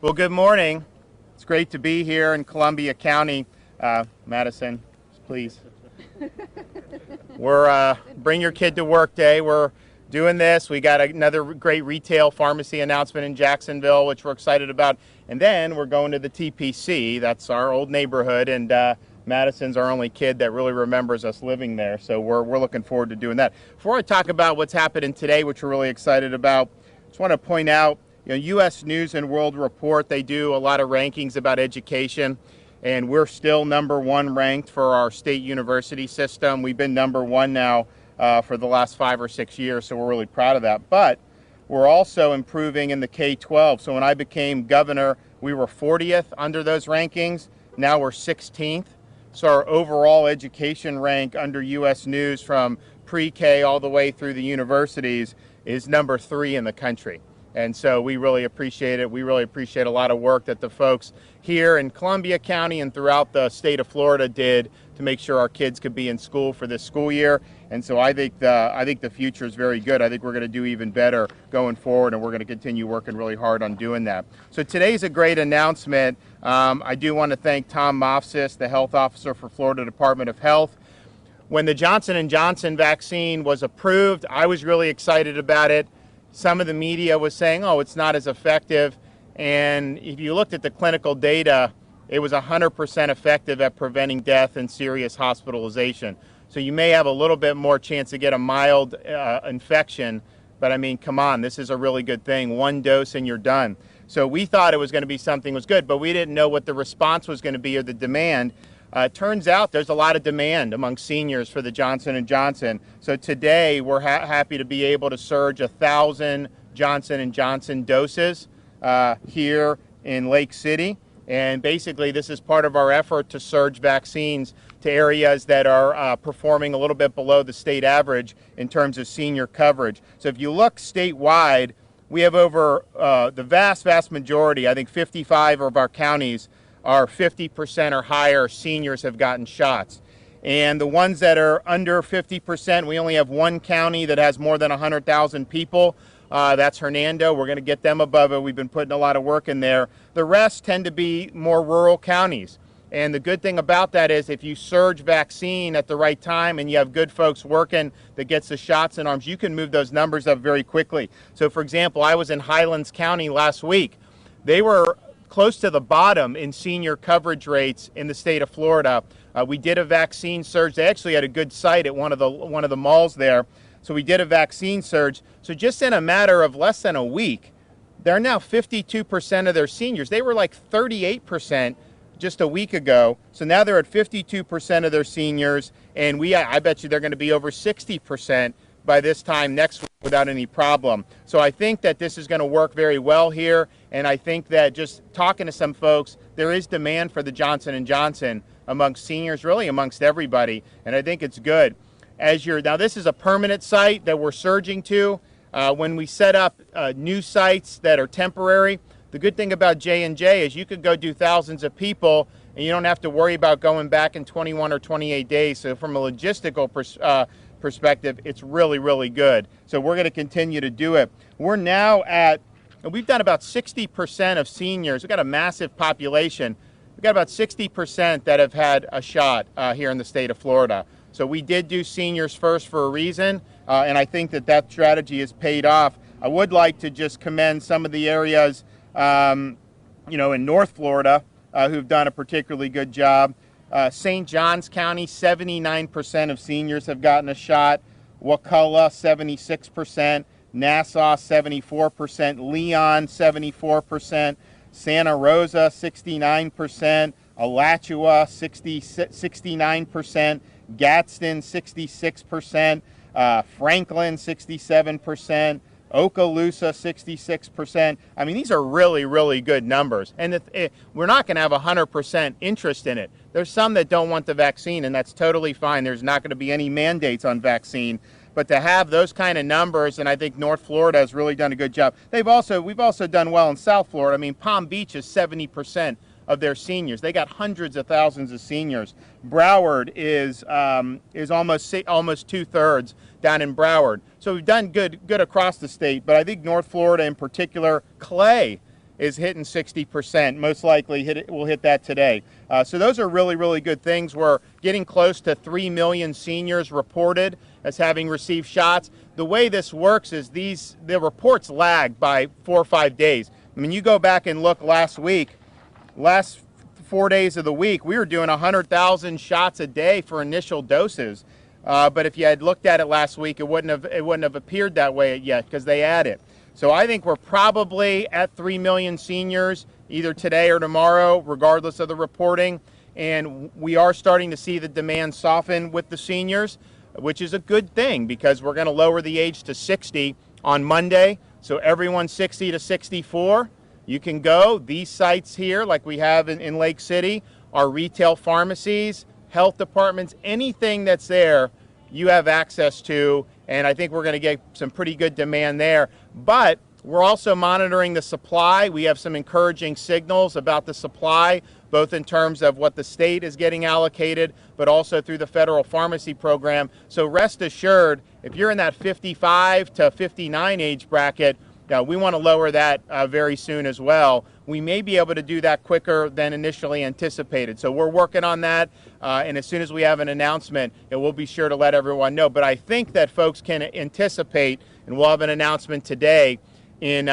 Well, good morning. It's great to be here in Columbia County. Madison, please. We're Bring Your Kid to Work Day. We're doing this. We got another great retail pharmacy announcement in Jacksonville, which we're excited about. And then we're going to the TPC. That's our old neighborhood, and Madison's our only kid that really remembers us living there. So we're looking forward to doing that. Before I talk about what's happening today, which we're really excited about, I just want to point out, U.S. News and World Report, they do a lot of rankings about education, and we're still number one ranked for our state university system. We've been number one now for the last 5 or 6 years, so we're really proud of that. But we're also improving in the K-12. So when I became governor, we were 40th under those rankings. Now we're 16th. So our overall education rank under U.S. News from pre-K all the way through the universities is number 3 in the country. And so we really appreciate it. We really appreciate a lot of work that the folks here in Columbia County and throughout the state of Florida did to make sure our kids could be in school for this school year. And so I think the future is very good. I think we're going to do even better going forward, and we're going to continue working really hard on doing that. So today's a great announcement. I do want to thank Tom Mofsis, the health officer for Florida Department of Health. When the Johnson & Johnson vaccine was approved, I was really excited about it. Some of the media was saying, oh, it's not as effective. And if you looked at the clinical data, it was 100% effective at preventing death and serious hospitalization. So you may have a little bit more chance to get a mild infection, but I mean, come on, this is a really good thing. 1 dose and you're done. So we thought it was going to be something was good, but we didn't know what the response was going to be or the demand. Turns out there's a lot of demand among seniors for the Johnson & Johnson. So today we're happy to be able to surge 1,000 Johnson & Johnson doses here in Lake City. And basically this is part of our effort to surge vaccines to areas that are performing a little bit below the state average in terms of senior coverage. So if you look statewide, we have over the vast majority, I think 55 of our counties are 50% or higher seniors have gotten shots. And the ones that are under 50%, we only have one county that has more than 100,000 people. That's Hernando. We're going to get them above it. We've been putting a lot of work in there. The rest tend to be more rural counties. And the good thing about that is if you surge vaccine at the right time and you have good folks working that gets the shots in arms, you can move those numbers up very quickly. So for example, I was in Highlands County last week. They were close to the bottom in senior coverage rates in the state of Florida. We did a vaccine surge. They actually had a good site at one of the malls there. So we did a vaccine surge. So just in a matter of less than a week, they're now 52% of their seniors. They were like 38% just a week ago. So now they're at 52% of their seniors, and I bet you they're going to be over 60% by this time next week without any problem. So I think that this is going to work very well here, and I think that just talking to some folks, there is demand for the Johnson & Johnson amongst seniors, really amongst everybody, and I think it's good. Now this is a permanent site that we're surging to. When we set up new sites that are temporary, the good thing about J&J is you could go do thousands of people and you don't have to worry about going back in 21 or 28 days. So from a logistical perspective, it's really, really good. So we're going to continue to do it. We've done about 60% of seniors. We've got a massive population. We've got about 60% that have had a shot here in the state of Florida. So we did do seniors first for a reason, and I think that strategy has paid off. I would like to just commend some of the areas in North Florida who've done a particularly good job. St. Johns County, 79% of seniors have gotten a shot. Wakulla, 76%. Nassau, 74%. Leon, 74%. Santa Rosa, 69%. Alachua, 69%. Gadsden, 66%. Franklin, 67%. Okaloosa, 66%. I mean, these are really, really good numbers. And we're not going to have 100% interest in it. There's some that don't want the vaccine, and that's totally fine. There's not going to be any mandates on vaccine. But to have those kind of numbers, and I think North Florida has really done a good job. We've also done well in South Florida. I mean, Palm Beach is 70% of their seniors. They got hundreds of thousands of seniors. Broward is almost 2/3 down in Broward. So we've done good across the state, but I think North Florida in particular, Clay is hitting 60%. Most likely we'll hit that today. So those are really, really good things. We're getting close to 3 million seniors reported as having received shots. The way this works is the reports lag by 4 or 5 days. I mean, you go back and look last 4 days of the week, we were doing 100,000 shots a day for initial doses. But if you had looked at it last week, it wouldn't have appeared that way yet because they add it. So I think we're probably at 3 million seniors either today or tomorrow, regardless of the reporting. And we are starting to see the demand soften with the seniors, which is a good thing because we're going to lower the age to 60 on Monday. So everyone 60 to 64, you can go. These sites here, like we have in Lake City, are retail pharmacies, health departments, anything that's there, you have access to. And I think we're going to get some pretty good demand there. But we're also monitoring the supply. We have some encouraging signals about the supply, both in terms of what the state is getting allocated, but also through the federal pharmacy program. So rest assured, if you're in that 55 to 59 age bracket, we want to lower that very soon as well. We may be able to do that quicker than initially anticipated. So we're working on that, and as soon as we have an announcement, we'll be sure to let everyone know. But I think that folks can anticipate, and we'll have an announcement today in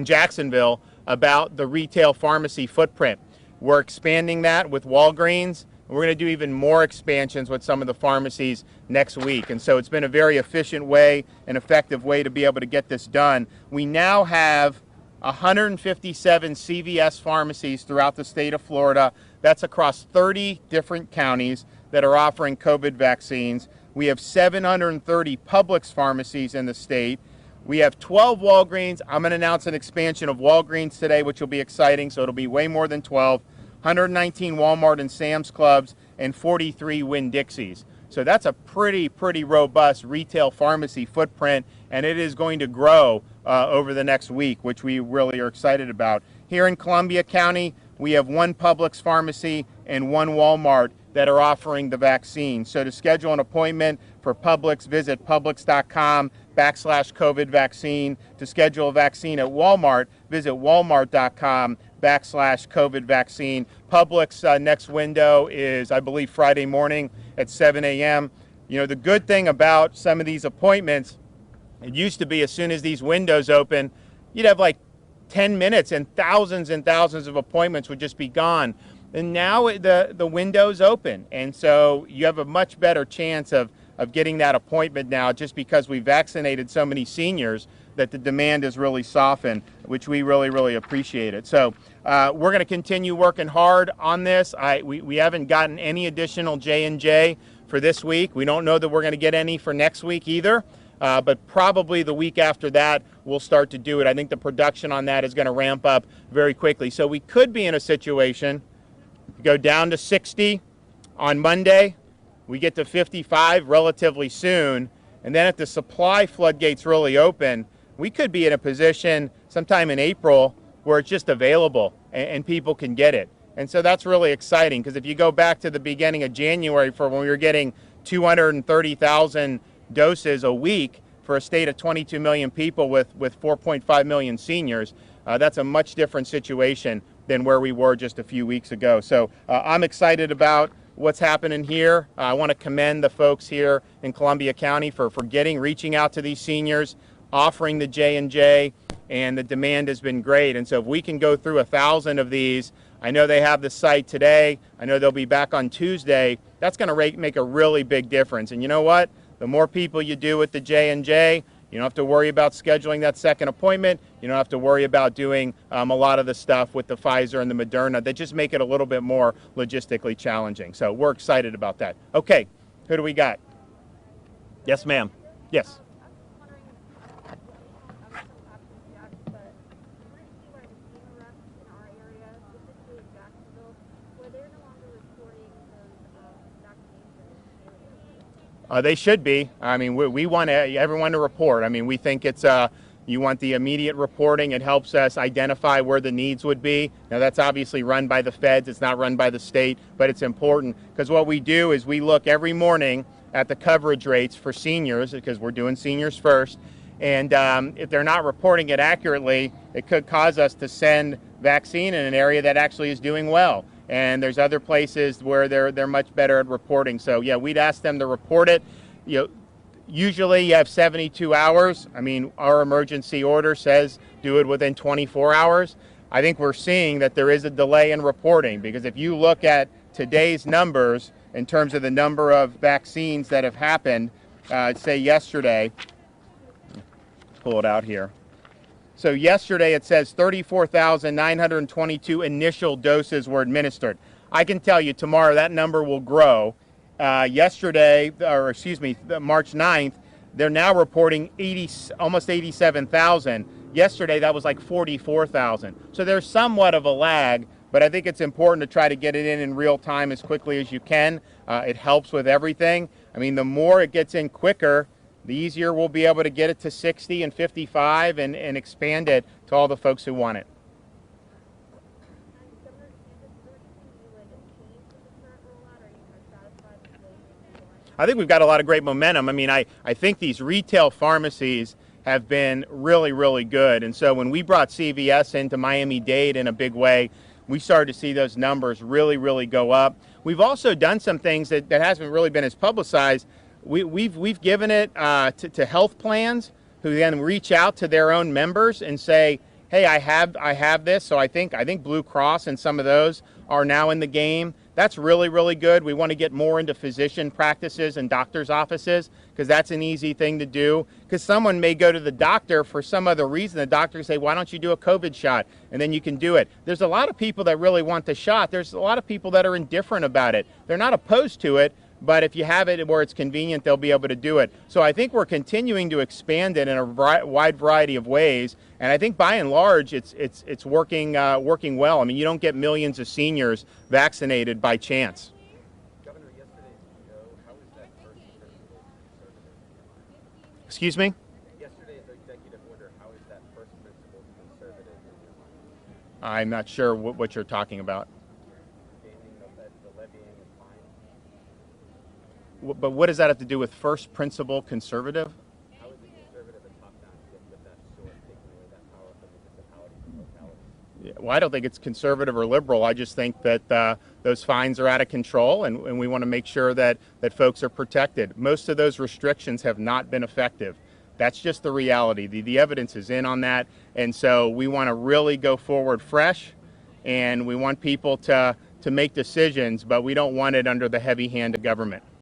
Jacksonville about the retail pharmacy footprint. We're expanding that with Walgreens. We're going to do even more expansions with some of the pharmacies next week. And so it's been a very efficient way, an effective way to be able to get this done. We now have 157 CVS pharmacies throughout the state of Florida. That's across 30 different counties that are offering COVID vaccines. We have 730 Publix pharmacies in the state. We have 12 Walgreens. I'm going to announce an expansion of Walgreens today, which will be exciting. So it'll be way more than 12. 119 Walmart and Sam's Clubs, and 43 Winn-Dixies. So that's a pretty robust retail pharmacy footprint, and it is going to grow over the next week, which we really are excited about. Here in Columbia County, we have 1 Publix pharmacy and 1 Walmart that are offering the vaccine. So to schedule an appointment for Publix, visit publix.com/COVID vaccine. To schedule a vaccine at Walmart, visit walmart.com/COVID vaccine. Publix next window is, I believe, Friday morning at 7 a.m. You know, the good thing about some of these appointments, it used to be as soon as these windows open, you'd have like 10 minutes and thousands of appointments would just be gone. And now the window's open. And so you have a much better chance of getting that appointment now just because we vaccinated so many seniors that the demand has really softened, which we really appreciate it. So we're going to continue working hard on this. We haven't gotten any additional J&J for this week. We don't know that we're going to get any for next week either, but probably the week after that we'll start to do it. I think the production on that is going to ramp up very quickly. So we could be in a situation, go down to 60 on Monday, we get to 55 relatively soon, and then if the supply floodgates really open, we could be in a position sometime in April where it's just available and people can get it. And so that's really exciting because if you go back to the beginning of January for when we were getting 230,000 doses a week for a state of 22 million people with 4.5 million seniors, that's a much different situation than where we were just a few weeks ago. So I'm excited about what's happening here. I want to commend the folks here in Columbia County for reaching out to these seniors, offering the J&J, and the demand has been great. And so if we can go through 1,000 of these, I know they have the site today, I know they'll be back on Tuesday, that's going to make a really big difference. And you know what? The more people you do with the J&J, you don't have to worry about scheduling that second appointment. You don't have to worry about doing a lot of the stuff with the Pfizer and the Moderna that just make it a little bit more logistically challenging. So we're excited about that. Okay, who do we got? Yes, ma'am. Yes. They should be. I mean, we want everyone to report. I mean, we think it's you want the immediate reporting. It helps us identify where the needs would be. Now, that's obviously run by the feds. It's not run by the state, but it's important because what we do is we look every morning at the coverage rates for seniors because we're doing seniors first, And if they're not reporting it accurately, it could cause us to send vaccine in an area that actually is doing well. And there's other places where they're much better at reporting. So yeah, we'd ask them to report it. You know, usually you have 72 hours. I mean, our emergency order says do it within 24 hours. I think we're seeing that there is a delay in reporting, because if you look at today's numbers in terms of the number of vaccines that have happened, say yesterday, pull it out here. So yesterday it says 34,922 initial doses were administered. I can tell you tomorrow that number will grow. Yesterday, or excuse me, March 9th, they're now reporting almost 87,000. Yesterday that was like 44,000. So there's somewhat of a lag, but I think it's important to try to get it in real time as quickly as you can. It helps with everything. I mean, the more it gets in quicker, the easier we'll be able to get it to 60 and 55 and expand it to all the folks who want it. I think we've got a lot of great momentum. I mean, I think these retail pharmacies have been really, really good. And so when we brought CVS into Miami-Dade in a big way, we started to see those numbers really, really go up. We've also done some things that hasn't really been as publicized. We've given it to health plans, who then reach out to their own members and say, hey, I have this. So I think Blue Cross and some of those are now in the game. That's really, really good. We want to get more into physician practices and doctors' offices, because that's an easy thing to do. Because someone may go to the doctor for some other reason. The doctor say, why don't you do a COVID shot? And then you can do it. There's a lot of people that really want the shot. There's a lot of people that are indifferent about it. They're not opposed to it, but if you have it where it's convenient, they'll be able to do it. So I think we're continuing to expand it in a wide variety of ways. And I think by and large, it's working well. I mean, you don't get millions of seniors vaccinated by chance. Governor, yesterday, how is that first principle conservative? Excuse me? Yesterday's executive order, how is that first principle conservative in your mind? I'm not sure what you're talking about. The levying of fines? But what does that have to do with first principle conservative? How is it conservative and top-down with that sword taking away that power from the municipalities and localities? Well, I don't think it's conservative or liberal. I just think that those fines are out of control, and we want to make sure that folks are protected. Most of those restrictions have not been effective. That's just the reality. The evidence is in on that, and so we want to really go forward fresh, and we want people to make decisions, but we don't want it under the heavy hand of government.